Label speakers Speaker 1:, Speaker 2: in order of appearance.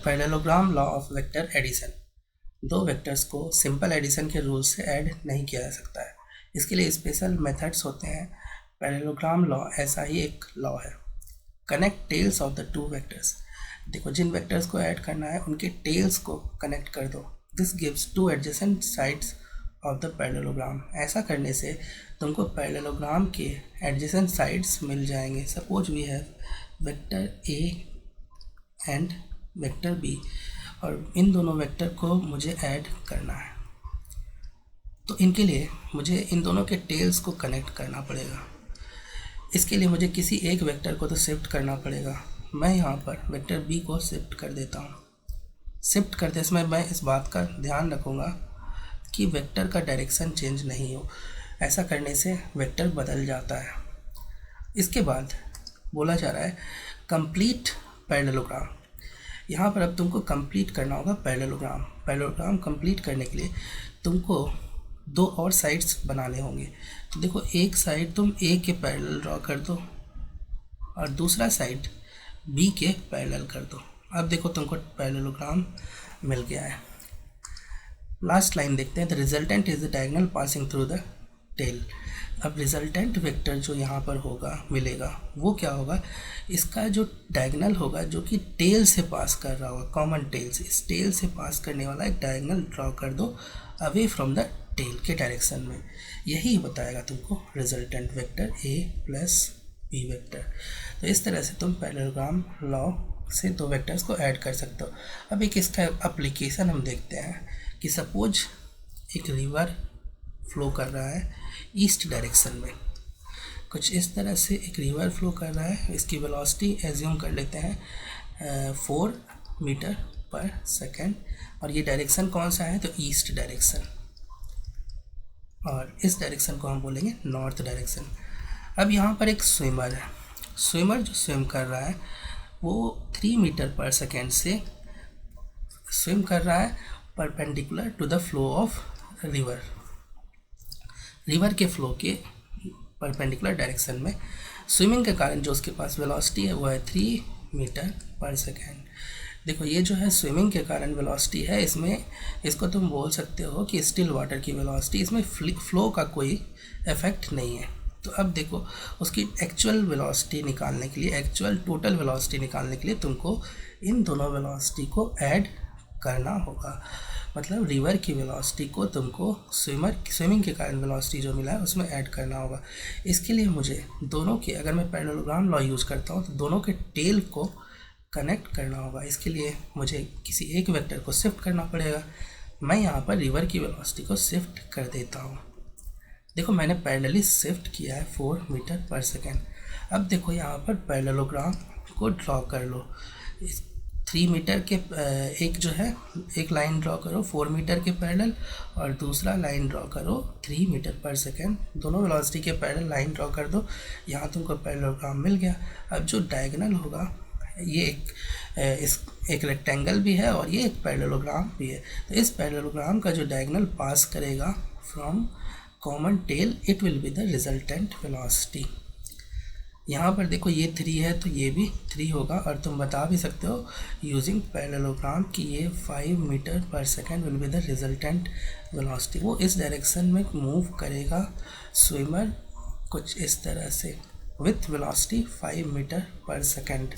Speaker 1: Parallelogram law of vector addition. दो vectors को simple addition के रूल से ऐड नहीं किया जा सकता है, इसके लिए स्पेशल मेथड्स होते हैं। पैरेललोग्राम लॉ ऐसा ही एक लॉ है। Connect tails of the two vectors. देखो, जिन वेक्टर्स को ऐड करना है उनके टेल्स को कनेक्ट कर दो। This gives two adjacent sides of the parallelogram. ऐसा करने से तुमको पैरेललोग्राम के एडजेसेंट साइड्स मिल जाएंगे। Suppose we have vector A and vector B, और इन दोनों वेक्टर को मुझे ऐड करना है, तो इनके लिए मुझे इन दोनों के टेल्स को कनेक्ट करना पड़ेगा। इसके लिए मुझे किसी एक वेक्टर को तो शिफ्ट करना पड़ेगा। मैं यहाँ पर वेक्टर बी को शिफ्ट कर देता हूँ। शिफ्ट करते समय मैं इस बात का ध्यान रखूँगा कि वेक्टर का डायरेक्शन चेंज नहीं हो। ऐसा करने से वेक्टर बदल जाता है। इसके बाद बोला जा रहा है कंप्लीट पैरेललोग्राम। यहाँ पर अब तुमको कंप्लीट करना होगा पैरेललोग्राम। पैरेललोग्राम कंप्लीट करने के लिए तुमको दो और साइड्स बनाने होंगे। तो देखो, एक साइड तुम ए के पैरेलल ड्रॉ कर दो और दूसरा साइड बी के पैरेलल कर दो। अब देखो, तुमको पैरेललोग्राम मिल गया है। लास्ट लाइन देखते हैं। The resultant is the diagonal passing through the tail. अब रिजल्टेंट वेक्टर जो यहाँ पर होगा मिलेगा, वो क्या होगा, इसका जो डायगोनल होगा जो कि टेल से पास कर रहा होगा, कॉमन टेल से, इस टेल से पास करने वाला एक डायगोनल ड्रॉ कर दो अवे फ्रॉम द टेल के डायरेक्शन में। यही बताएगा तुमको resultant vector A plus B vector. तो इस तरह से तुम पैरेललोग्राम लॉ से दो वेक्टर्स को ऐड कर सकते हो। अब एक इसका एप्लीकेशन हम देखते हैं कि सपोज एक रिवर फ्लो कर रहा है ईस्ट डायरेक्शन में। कुछ इस तरह से एक रिवर फ्लो कर रहा है। इसकी वेलोसिटी एज्यूम कर लेते हैं 4 मीटर पर सेकेंड, और ये डायरेक्शन कौन सा है, तो ईस्ट डायरेक्शन, और इस डायरेक्शन को हम बोलेंगे नॉर्थ डायरेक्शन। अब यहाँ पर एक स्विमर है। स्विमर जो स्विम कर रहा है वो 3 मीटर पर सेकेंड से स्विम कर रहा है perpendicular to the flow of river. River के फ्लो के परपेंडिकुलर डायरेक्शन में स्विमिंग के कारण जो उसके पास वेलोसिटी है वो है 3 मीटर पर सेकेंड। देखो, ये जो है स्विमिंग के कारण वेलोसिटी है, इसमें इसको तुम बोल सकते हो कि स्टिल वाटर की वेलोसिटी। इसमें फ्लो का कोई इफेक्ट नहीं है। तो अब देखो, उसकी एक्चुअल वेलोसिटी निकालने के लिए, एक्चुअल टोटल वेलोसिटी निकालने के लिए तुमको इन दोनों वेलोसिटी को ऐड करना होगा। मतलब रिवर की वेलोसिटी को तुमको स्विमिंग के कारण वेलोसिटी जो मिला है उसमें ऐड करना होगा। इसके लिए मुझे दोनों के, अगर मैं पैरेललोग्राम लॉ यूज़ करता हूँ तो दोनों के टेल को कनेक्ट करना होगा। इसके लिए मुझे किसी एक वेक्टर को शिफ्ट करना पड़ेगा। मैं यहाँ पर रिवर की वेलोसिटी को शिफ्ट कर देता हूँ। देखो, मैंने पैरेलली शिफ्ट किया है 4 मीटर पर सेकेंड। अब देखो, यहाँ पर पैरेललोग्राम को ड्रॉ कर लो। 3 मीटर के एक जो है, एक लाइन ड्रॉ करो 4 मीटर के पैरेलल, और दूसरा लाइन ड्रॉ करो 3 मीटर पर सेकेंड। दोनों वेलोसिटी के पैरेलल लाइन ड्रॉ कर दो। यहाँ तुमको पैरेललोग्राम मिल गया। अब जो डायगोनल होगा, ये एक रेक्टेंगल भी है और ये एक पैरेललोग्राम भी है। तो इस पैरेललोग्राम का जो डायगोनल पास करेगा from common tail, it will be the resultant velocity. यहाँ पर देखो, ये 3 है तो ये भी 3 होगा, और तुम बता भी सकते हो यूजिंग पैरेललोग्राम कि ये 5 मीटर पर second will be the resultant velocity. वो इस डायरेक्शन में मूव करेगा स्विमर कुछ इस तरह से विथ वेलोसिटी 5 मीटर पर सेकेंड।